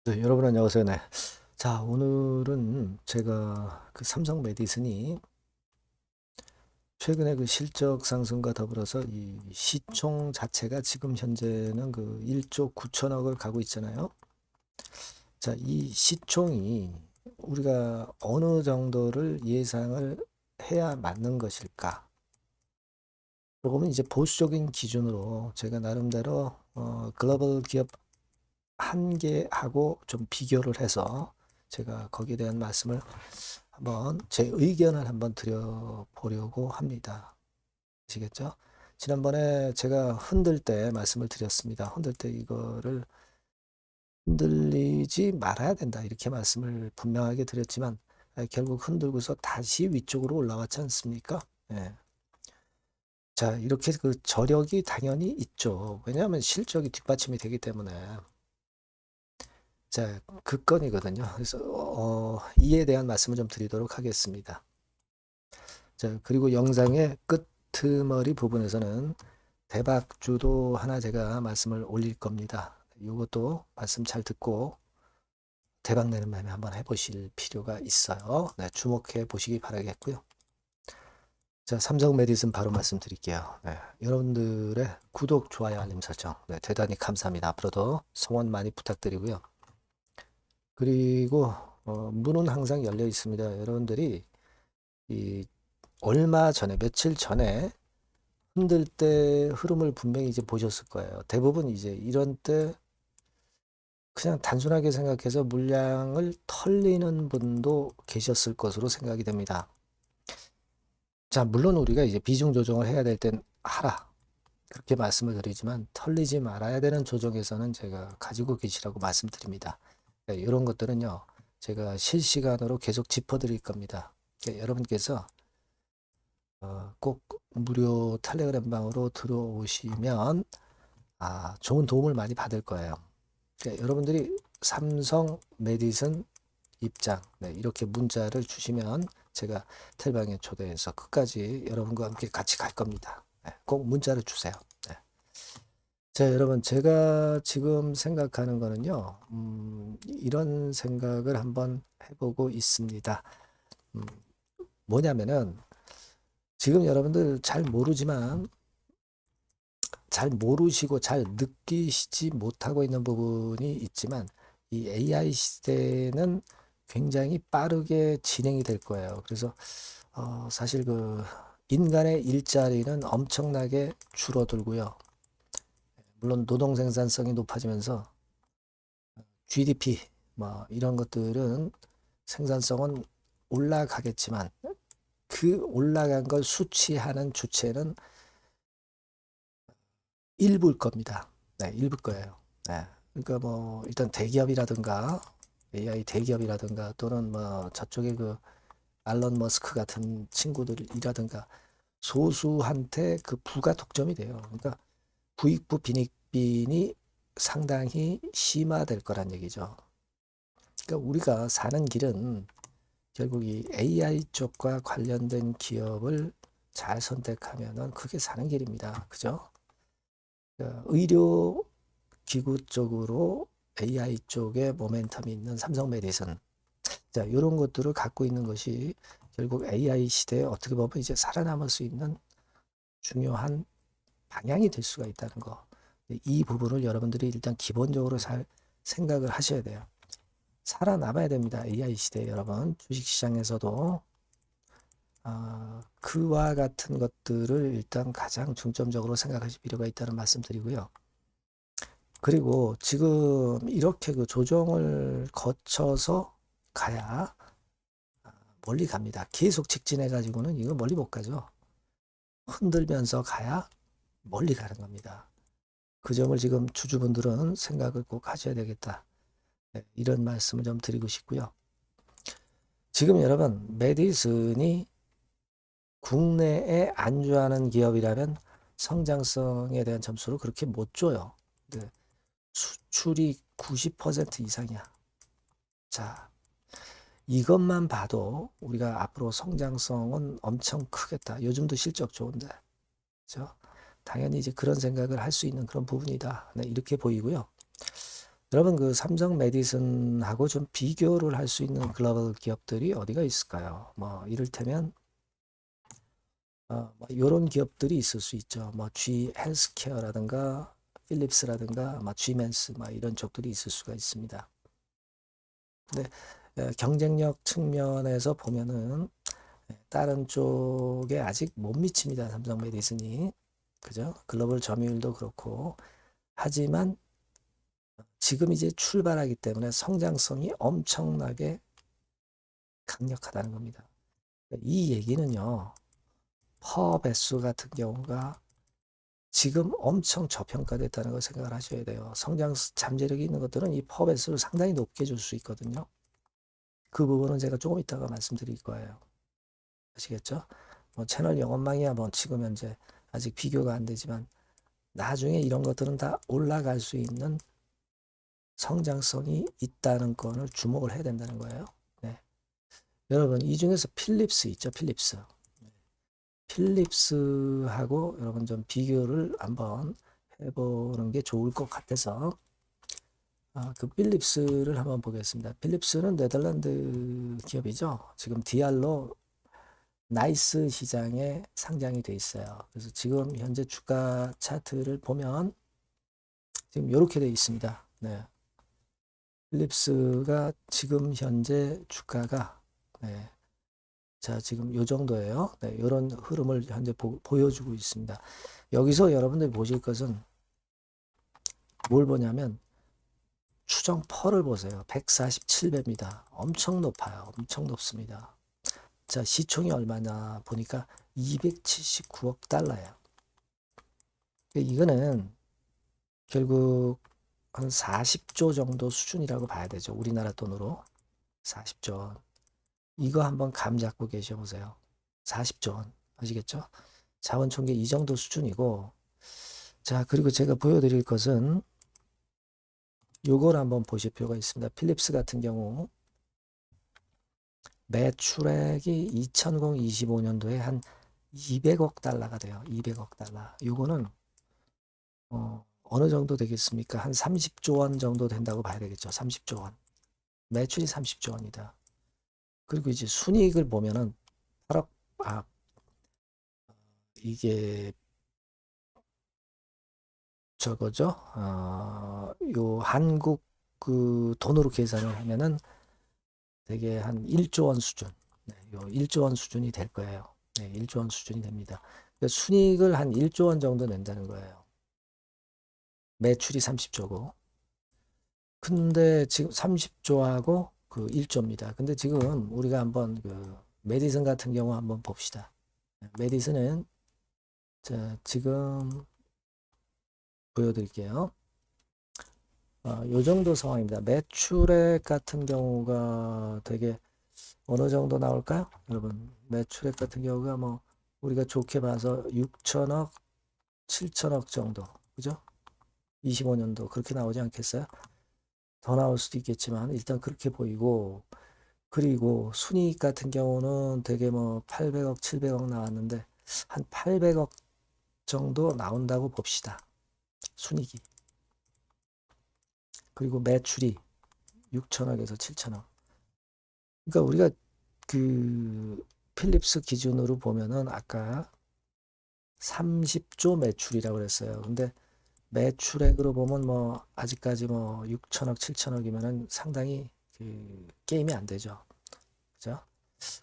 네, 여러분 안녕하세요. 네. 자, 오늘은 제가 그 삼성 메디슨이 최근에 그 실적 상승과 더불어서 이 시총 자체가 지금 현재는 그 1조 9천억을 가고 있잖아요. 자, 이 시총이 우리가 어느 정도를 예상을 해야 맞는 것일까? 조금은 이제 보수적인 기준으로 제가 나름대로 글로벌 기업 한 개하고 좀 비교를 해서 제가 거기에 대한 말씀을 한번 제 의견을 한번 드려보려고 합니다. 아시겠죠? 지난번에 제가 흔들 때 말씀을 드렸습니다. 흔들 때 이거를 흔들리지 말아야 된다. 이렇게 말씀을 분명하게 드렸지만 결국 흔들고서 다시 위쪽으로 올라왔지 않습니까? 예. 자, 이렇게 그 저력이 당연히 있죠. 왜냐하면 실적이 뒷받침이 되기 때문에. 자, 그 건이거든요. 그래서 이에 대한 말씀을 좀 드리도록 하겠습니다. 자, 그리고 영상의 끄트머리 부분에서는 대박주도 하나 제가 말씀을 올릴 겁니다. 이것도 말씀 잘 듣고 대박 내는 매매 한번 해보실 필요가 있어요. 네, 주목해 보시기 바라겠고요. 자, 삼성 메디슨 바로 말씀드릴게요. 네, 여러분들의 구독, 좋아요, 알림 설정 네, 대단히 감사합니다. 앞으로도 성원 많이 부탁드리고요. 그리고 문은 항상 열려 있습니다. 여러분들이 이 얼마 전에 며칠 전에 흔들 때 흐름을 분명히 이제 보셨을 거예요. 대부분 이제 이런 때 그냥 단순하게 생각해서 물량을 털리는 분도 계셨을 것으로 생각이 됩니다. 자, 물론 우리가 이제 비중 조정을 해야 될 땐 하라. 그렇게 말씀을 드리지만 털리지 말아야 되는 조정에서는 제가 가지고 계시라고 말씀드립니다. 네, 이런 것들은요. 제가 실시간으로 계속 짚어드릴 겁니다. 여러분께서 꼭 무료 텔레그램 방으로 들어오시면 좋은 도움을 많이 받을 거예요. 여러분들이 삼성 메디슨 입장 네, 이렇게 문자를 주시면 제가 텔방에 초대해서 끝까지 여러분과 함께 같이 갈 겁니다. 네, 꼭 문자를 주세요. 네. 자, 여러분 제가 지금 생각하는 거는요. 이런 생각을 한번 해보고 있습니다. 음, 뭐냐면은 지금 여러분들 잘 모르지만 잘 모르시고 잘 느끼시지 못하고 있는 부분이 있지만 이 AI 시대는 굉장히 빠르게 진행이 될 거예요. 그래서 사실 그 인간의 일자리는 엄청나게 줄어들고요. 물론 노동 생산성이 높아지면서 GDP 뭐 이런 것들은 생산성은 올라가겠지만 그 올라간 걸 수치하는 주체는 일부일 겁니다. 네, 일부일 거예요. 네. 그러니까 뭐 일단 대기업이라든가 AI 대기업이라든가 또는 뭐 저쪽에 그 알런 머스크 같은 친구들이라든가 소수한테 그 부가 독점이 돼요. 그러니까 부익부 빈익빈이 상당히 심화될 거란 얘기죠. 그러니까 우리가 사는 길은 결국 이 AI 쪽과 관련된 기업을 잘 선택하면은 그게 사는 길입니다. 그죠? 그러니까 의료 기구 쪽으로 AI 쪽에 모멘텀이 있는 삼성 메디슨. 자, 이런 것들을 갖고 있는 것이 결국 AI 시대에 어떻게 보면 이제 살아남을 수 있는 중요한 방향이 될 수가 있다는 거. 이 부분을 여러분들이 일단 기본적으로 잘 생각을 하셔야 돼요. 살아남아야 됩니다. AI 시대에 여러분. 주식시장에서도 그와 같은 것들을 일단 가장 중점적으로 생각하실 필요가 있다는 말씀 드리고요. 그리고 지금 이렇게 그 조정을 거쳐서 가야 멀리 갑니다. 계속 직진해 가지고는 이거 멀리 못 가죠. 흔들면서 가야 멀리 가는 겁니다. 그 점을 지금 주주분들은 생각을 꼭 하셔야 되겠다. 네, 이런 말씀을 좀 드리고 싶고요. 지금 여러분 메디슨이 국내에 안주하는 기업이라면 성장성에 대한 점수를 그렇게 못 줘요. 네, 수출이 90% 이상이야. 자, 이것만 봐도 우리가 앞으로 성장성은 엄청 크겠다. 요즘도 실적 좋은데. 그죠? 당연히 이제 그런 생각을 할 수 있는 그런 부분이다. 네, 이렇게 보이고요. 여러분 그 삼성 메디슨하고 좀 비교를 할 수 있는 글로벌 기업들이 어디가 있을까요? 뭐 이를테면 뭐 이런 기업들이 있을 수 있죠. 뭐 G 헬스케어라든가 필립스라든가 뭐 G맨스 뭐 이런 쪽들이 있을 수가 있습니다. 근데 경쟁력 측면에서 보면은 다른 쪽에 아직 못 미칩니다. 삼성 메디슨이. 그죠? 글로벌 점유율도 그렇고. 하지만 지금 이제 출발하기 때문에 성장성이 엄청나게 강력하다는 겁니다. 이 얘기는요, 퍼 배수 같은 경우가 지금 엄청 저평가됐다는 걸 생각을 하셔야 돼요. 성장 잠재력이 있는 것들은 이 퍼 배수를 상당히 높게 줄 수 있거든요. 그 부분은 제가 조금 이따가 말씀드릴 거예요. 아시겠죠? 뭐 채널 영업망이야 뭐 지금 현재 아직 비교가 안 되지만 나중에 이런 것들은 다 올라갈 수 있는 성장성이 있다는 거를 주목을 해야 된다는 거예요. 네. 여러분 이 중에서 필립스 있죠, 필립스. 필립스하고 여러분 좀 비교를 한번 해보는 게 좋을 것 같아서 그 필립스를 한번 보겠습니다. 필립스는 네덜란드 기업이죠. 지금 디알로 나이스 시장에 상장이 돼 있어요. 그래서 지금 현재 주가 차트를 보면 지금 이렇게 돼 있습니다. 네. 필립스가 지금 현재 주가가 네. 자, 지금 요 정도예요. 네, 이런 흐름을 현재 보여주고 있습니다. 여기서 여러분들이 보실 것은 뭘 보냐면 추정 펄을 보세요. 147배입니다. 엄청 높아요. 엄청 높습니다. 자, 시총이 얼마냐 보니까 279억 달러예요. 이거는 결국 한 40조 정도 수준이라고 봐야 되죠. 우리나라 돈으로 40조 원. 이거 한번 감 잡고 계셔 보세요. 40조 원. 아시겠죠? 자원 총계 이 정도 수준이고 자, 그리고 제가 보여드릴 것은 요걸 한번 보실 필요가 있습니다. 필립스 같은 경우 매출액이 2025년도에 한 200억 달러가 돼요. 200억 달러. 요거는 어느 정도 되겠습니까? 한 30조 원 정도 된다고 봐야 되겠죠. 30조 원. 매출이 30조 원이다. 그리고 이제 순이익을 보면은 8억, 이게 저거죠. 요 한국 그 돈으로 계산을 하면은 되게 한 1조 원 수준. 네, 요 1조 원 수준이 될 거예요. 네, 1조 원 수준이 됩니다. 그러니까 순이익을 한 1조 원 정도 낸다는 거예요. 매출이 30조고. 근데 지금 30조하고 그 1조입니다. 근데 지금 우리가 한번 그 메디슨 같은 경우 한번 봅시다. 메디슨은 자, 지금 보여드릴게요. 요 정도 상황입니다. 매출액 같은 경우가 되게 어느 정도 나올까요? 여러분, 매출액 같은 경우가 뭐 우리가 좋게 봐서 6천억, 7천억 정도. 그죠? 25년도 그렇게 나오지 않겠어요? 더 나올 수도 있겠지만 일단 그렇게 보이고 그리고 순이익 같은 경우는 되게 뭐 800억, 700억 나왔는데 한 800억 정도 나온다고 봅시다. 순이익이. 그리고 매출이 6천억에서 7천억. 그러니까 우리가 그 필립스 기준으로 보면은 아까 30조 매출이라고 그랬어요. 근데 매출액으로 보면 뭐 아직까지 뭐 6천억, 7천억이면은 상당히 그 게임이 안 되죠. 그죠?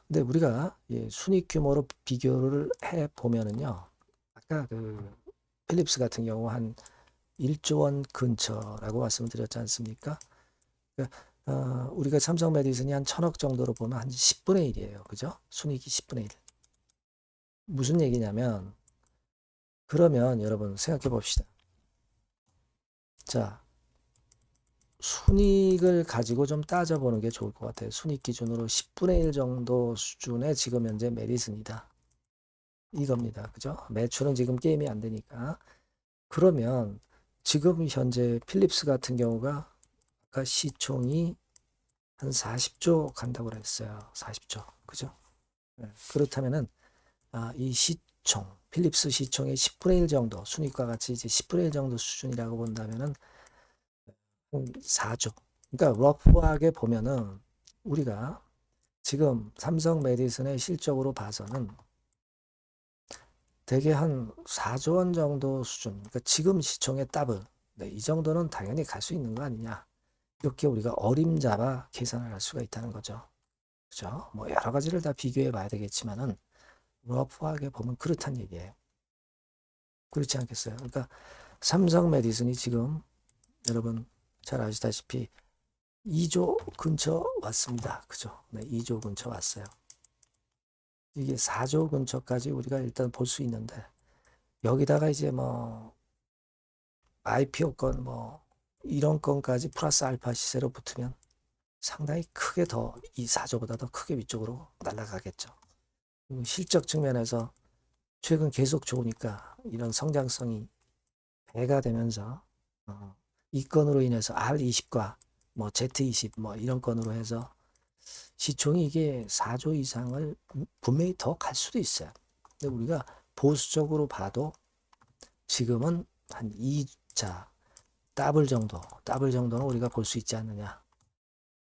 근데 우리가 순익 규모로 비교를 해 보면은요. 아까 그 필립스 같은 경우 한 1조 원 근처라고 말씀을 드렸지 않습니까? 그러니까 우리가 삼성 메디슨이 한 1,000억 정도로 보면 한 10분의 1이에요. 그죠? 순익이 10분의 1. 무슨 얘기냐면 그러면 여러분 생각해 봅시다. 자, 순익을 가지고 좀 따져보는 게 좋을 것 같아요. 순익 기준으로 10분의 1 정도 수준의 지금 현재 메디슨이다. 이겁니다. 그죠? 매출은 지금 게임이 안 되니까. 그러면 지금 현재 필립스 같은 경우가 아까 시총이 한 40조 간다고 그랬어요. 40조. 그죠? 네. 그렇다면은 이 시총, 필립스 시총의 10분의 1 정도, 순위과 같이 이제 10분의 1 정도 수준이라고 본다면은 4조. 그러니까 러프하게 보면은 우리가 지금 삼성 메디슨의 실적으로 봐서는 대개 한 4조 원 정도 수준. 그러니까 지금 시총의 더블. 네, 이 정도는 당연히 갈 수 있는 거 아니냐. 이렇게 우리가 어림잡아 계산을 할 수가 있다는 거죠. 그죠? 뭐 여러 가지를 다 비교해 봐야 되겠지만은 러프하게 보면 그렇단 얘기예요. 그렇지 않겠어요? 그러니까 삼성 메디슨이 지금 여러분 잘 아시다시피 2조 근처 왔습니다. 그죠? 네, 2조 근처 왔어요. 이게 4조 근처까지 우리가 일단 볼 수 있는데 여기다가 이제 뭐 IPO 건 뭐 이런 건까지 플러스 알파 시세로 붙으면 상당히 크게 더 이 4조보다 더 크게 위쪽으로 날아가겠죠. 실적 측면에서 최근 계속 좋으니까 이런 성장성이 배가 되면서 이 건으로 인해서 R20과 뭐 Z20 뭐 이런 건으로 해서 시총이 이게 4조 이상을 분명히 더 갈 수도 있어요. 근데 우리가 보수적으로 봐도 지금은 한 2자 더블 정도는 우리가 볼 수 있지 않느냐.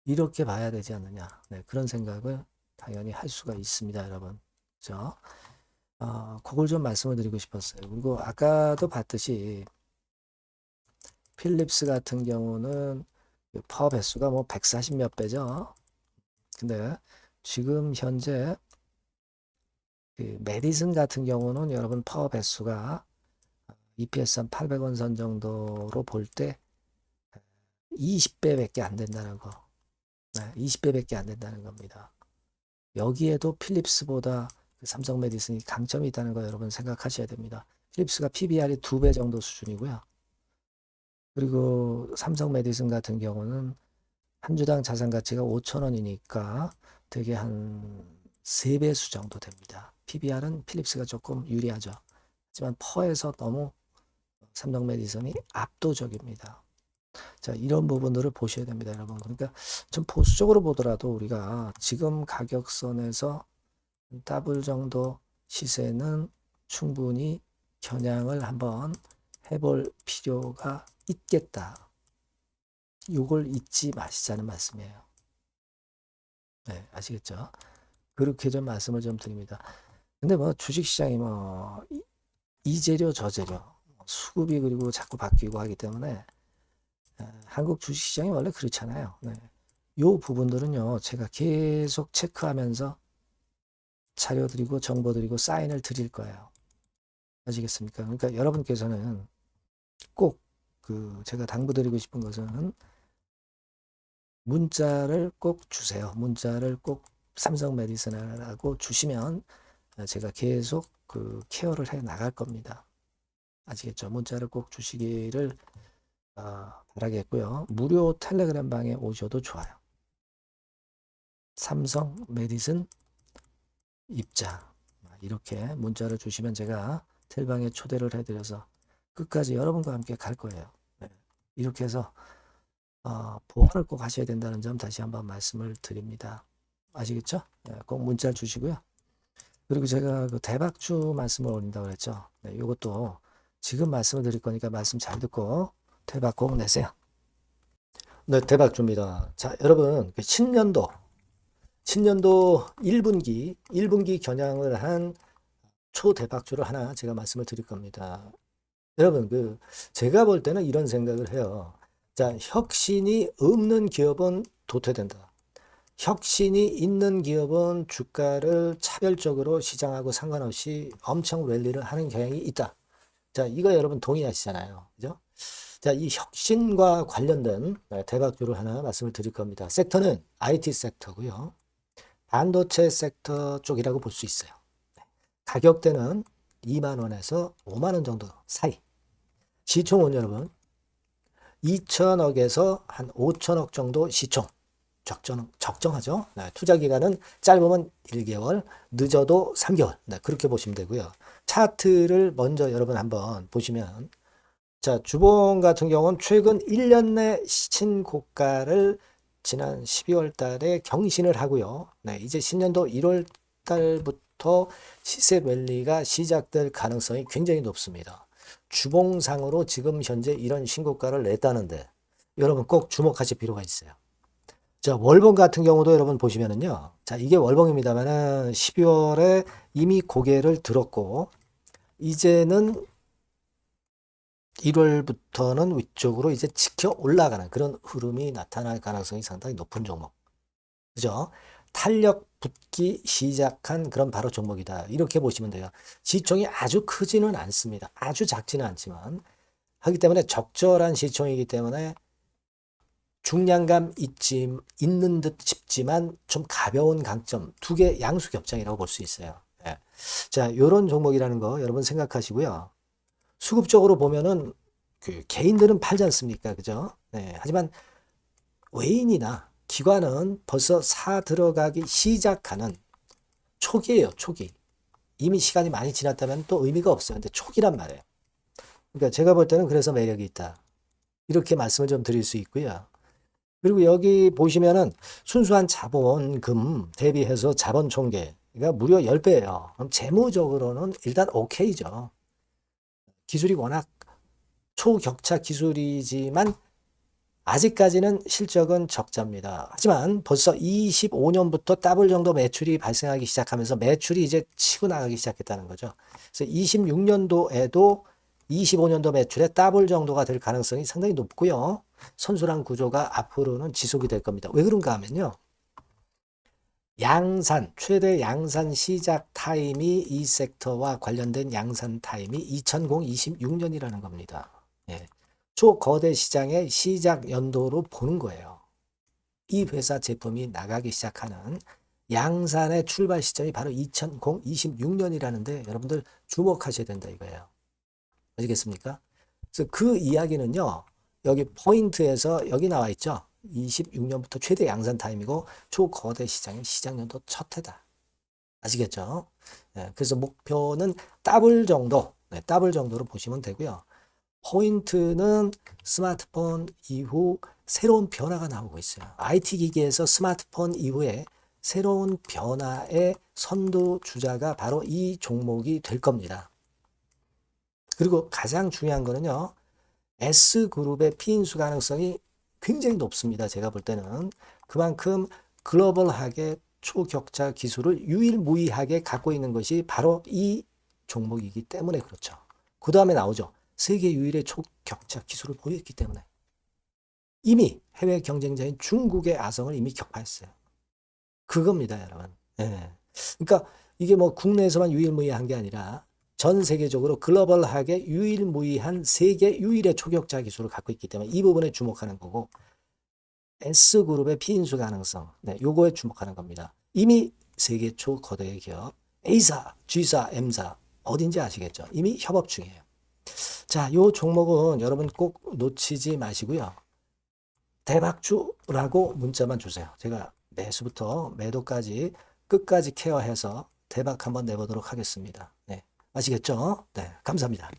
이렇게 봐야 되지 않느냐. 네, 그런 생각을 당연히 할 수가 있습니다, 여러분. 그죠? 그걸 좀 말씀을 드리고 싶었어요. 그리고 아까도 봤듯이 필립스 같은 경우는 파워 배수가 뭐 140 몇 배죠. 근데 지금 현재 그 메디슨 같은 경우는 여러분 파워 배수가 EPS 한 800원 선 정도로 볼 때 20배밖에 안 된다는 거. 네, 20배밖에 안 된다는 겁니다. 여기에도 필립스보다 그 삼성 메디슨이 강점이 있다는 거 여러분 생각하셔야 됩니다. 필립스가 PBR이 2배 정도 수준이고요. 그리고 삼성 메디슨 같은 경우는 한 주당 자산 가치가 5,000원이니까 되게 한 3배수 정도 됩니다. PBR은 필립스가 조금 유리하죠. 하지만 퍼에서 너무 삼성 메디슨이 압도적입니다. 자, 이런 부분들을 보셔야 됩니다, 여러분. 그러니까 좀 보수적으로 보더라도 우리가 지금 가격선에서 더블 정도 시세는 충분히 겨냥을 한번 해볼 필요가 있겠다. 이걸 잊지 마시자는 말씀이에요. 네, 아시겠죠? 그렇게 좀 말씀을 좀 드립니다. 근데 뭐 주식시장이 뭐 이 재료 저 재료 수급이 그리고 자꾸 바뀌고 하기 때문에 한국 주식시장이 원래 그렇잖아요. 네. 요 부분들은요, 제가 계속 체크하면서 자료 드리고 정보 드리고 사인을 드릴 거예요. 아시겠습니까? 그러니까 여러분께서는 꼭 그 제가 당부드리고 싶은 것은 문자를 꼭 주세요. 문자를 꼭 삼성 메디슨이라고 주시면 제가 계속 그 케어를 해 나갈 겁니다. 아시겠죠? 문자를 꼭 주시기를 바라겠고요. 무료 텔레그램 방에 오셔도 좋아요. 삼성 메디슨 입장 이렇게 문자를 주시면 제가 텔방에 초대를 해드려서 끝까지 여러분과 함께 갈 거예요. 네. 이렇게 해서 보완을 꼭 하셔야 된다는 점 다시 한번 말씀을 드립니다. 아시겠죠? 네, 꼭 문자 주시고요. 그리고 제가 그 대박주 말씀을 올린다고 그랬죠. 네, 이것도 지금 말씀을 드릴 거니까 말씀 잘 듣고 대박 꼭 내세요. 네, 대박주입니다. 자, 여러분, 그 신년도 1분기 겨냥을 한 초대박주를 하나 제가 말씀을 드릴 겁니다. 여러분, 제가 볼 때는 이런 생각을 해요. 자, 혁신이 없는 기업은 도태된다. 혁신이 있는 기업은 주가를 차별적으로 시장하고 상관없이 엄청 랠리를 하는 경향이 있다. 자, 이거 여러분 동의하시잖아요. 그죠? 자, 이 혁신과 관련된 대박주를 하나 말씀을 드릴 겁니다. 섹터는 IT 섹터고요. 반도체 섹터 쪽이라고 볼 수 있어요. 가격대는 2만 원에서 5만 원 정도 사이. 시총은 여러분 2천억에서 한 5천억 정도 시총. 적정하죠. 네, 투자 기간은 짧으면 1개월, 늦어도 3개월. 네, 그렇게 보시면 되고요. 차트를 먼저 여러분 한번 보시면 자, 주봉 같은 경우는 최근 1년 내 신고가를 지난 12월 달에 경신을 하고요. 네, 이제 신년도 1월 달부터 시세 랠리가 시작될 가능성이 굉장히 높습니다. 주봉상으로 지금 현재 이런 신고가를 냈다는데 여러분 꼭 주목하실 필요가 있어요. 자, 월봉 같은 경우도 여러분 보시면은요. 자, 이게 월봉입니다만은 12월에 이미 고개를 들었고, 이제는 1월부터는 위쪽으로 이제 지켜 올라가는 그런 흐름이 나타날 가능성이 상당히 높은 종목. 그죠? 탄력 붙기 시작한 그런 바로 종목이다. 이렇게 보시면 돼요. 시총이 아주 크지는 않습니다. 아주 작지는 않지만. 하기 때문에 적절한 시총이기 때문에 중량감 있는 듯 싶지만 좀 가벼운 강점, 두 개 양수 겹장이라고 볼 수 있어요. 예. 자, 요런 종목이라는 거 여러분 생각하시고요. 수급적으로 보면은 그 개인들은 팔지 않습니까? 그죠? 네. 하지만 외인이나 기관은 벌써 사 들어가기 시작하는 초기예요, 초기. 이미 시간이 많이 지났다면 또 의미가 없어요. 근데 초기란 말이에요. 그러니까 제가 볼 때는 그래서 매력이 있다. 이렇게 말씀을 좀 드릴 수 있고요. 그리고 여기 보시면은 순수한 자본금 대비해서 자본 총계가 무려 10배예요. 그럼 재무적으로는 일단 오케이죠. 기술이 워낙 초격차 기술이지만 아직까지는 실적은 적자입니다. 하지만 벌써 25년부터 더블 정도 매출이 발생하기 시작하면서 매출이 이제 치고 나가기 시작했다는 거죠. 그래서 26년도에도 25년도 매출의 더블 정도가 될 가능성이 상당히 높고요. 선순환 구조가 앞으로는 지속이 될 겁니다. 왜 그런가 하면요. 양산, 최대 양산 시작 타임이 이 섹터와 관련된 양산 타임이 2026년이라는 겁니다. 예. 초거대 시장의 시작 연도로 보는 거예요. 이 회사 제품이 나가기 시작하는 양산의 출발 시점이 바로 2026년이라는데 여러분들 주목하셔야 된다 이거예요. 아시겠습니까? 그래서 그 이야기는요. 여기 포인트에서 여기 나와 있죠. 26년부터 최대 양산 타임이고 초거대 시장의 시작 연도 첫 해다. 아시겠죠? 네, 그래서 목표는 더블 정도, 네, 더블 정도로 보시면 되고요. 포인트는 스마트폰 이후 새로운 변화가 나오고 있어요. IT 기기에서 스마트폰 이후에 새로운 변화의 선두주자가 바로 이 종목이 될 겁니다. 그리고 가장 중요한 거는요. S그룹의 피인수 가능성이 굉장히 높습니다. 제가 볼 때는. 그만큼 글로벌하게 초격차 기술을 유일무이하게 갖고 있는 것이 바로 이 종목이기 때문에 그렇죠. 그 다음에 나오죠. 세계 유일의 초격차 기술을 보유했기 때문에. 이미 해외 경쟁자인 중국의 아성을 이미 격파했어요. 그겁니다, 여러분. 예. 그러니까 이게 뭐 국내에서만 유일무이한 게 아니라 전 세계적으로 글로벌하게 유일무이한 세계 유일의 초격차 기술을 갖고 있기 때문에 이 부분에 주목하는 거고 S그룹의 피인수 가능성, 네, 요거에 주목하는 겁니다. 이미 세계 초거대 기업 A사, G사, M사 어딘지 아시겠죠? 이미 협업 중이에요. 자, 요 종목은 여러분 꼭 놓치지 마시고요. 대박주라고 문자만 주세요. 제가 매수부터 매도까지 끝까지 케어해서 대박 한번 내보도록 하겠습니다. 네, 아시겠죠? 네, 감사합니다.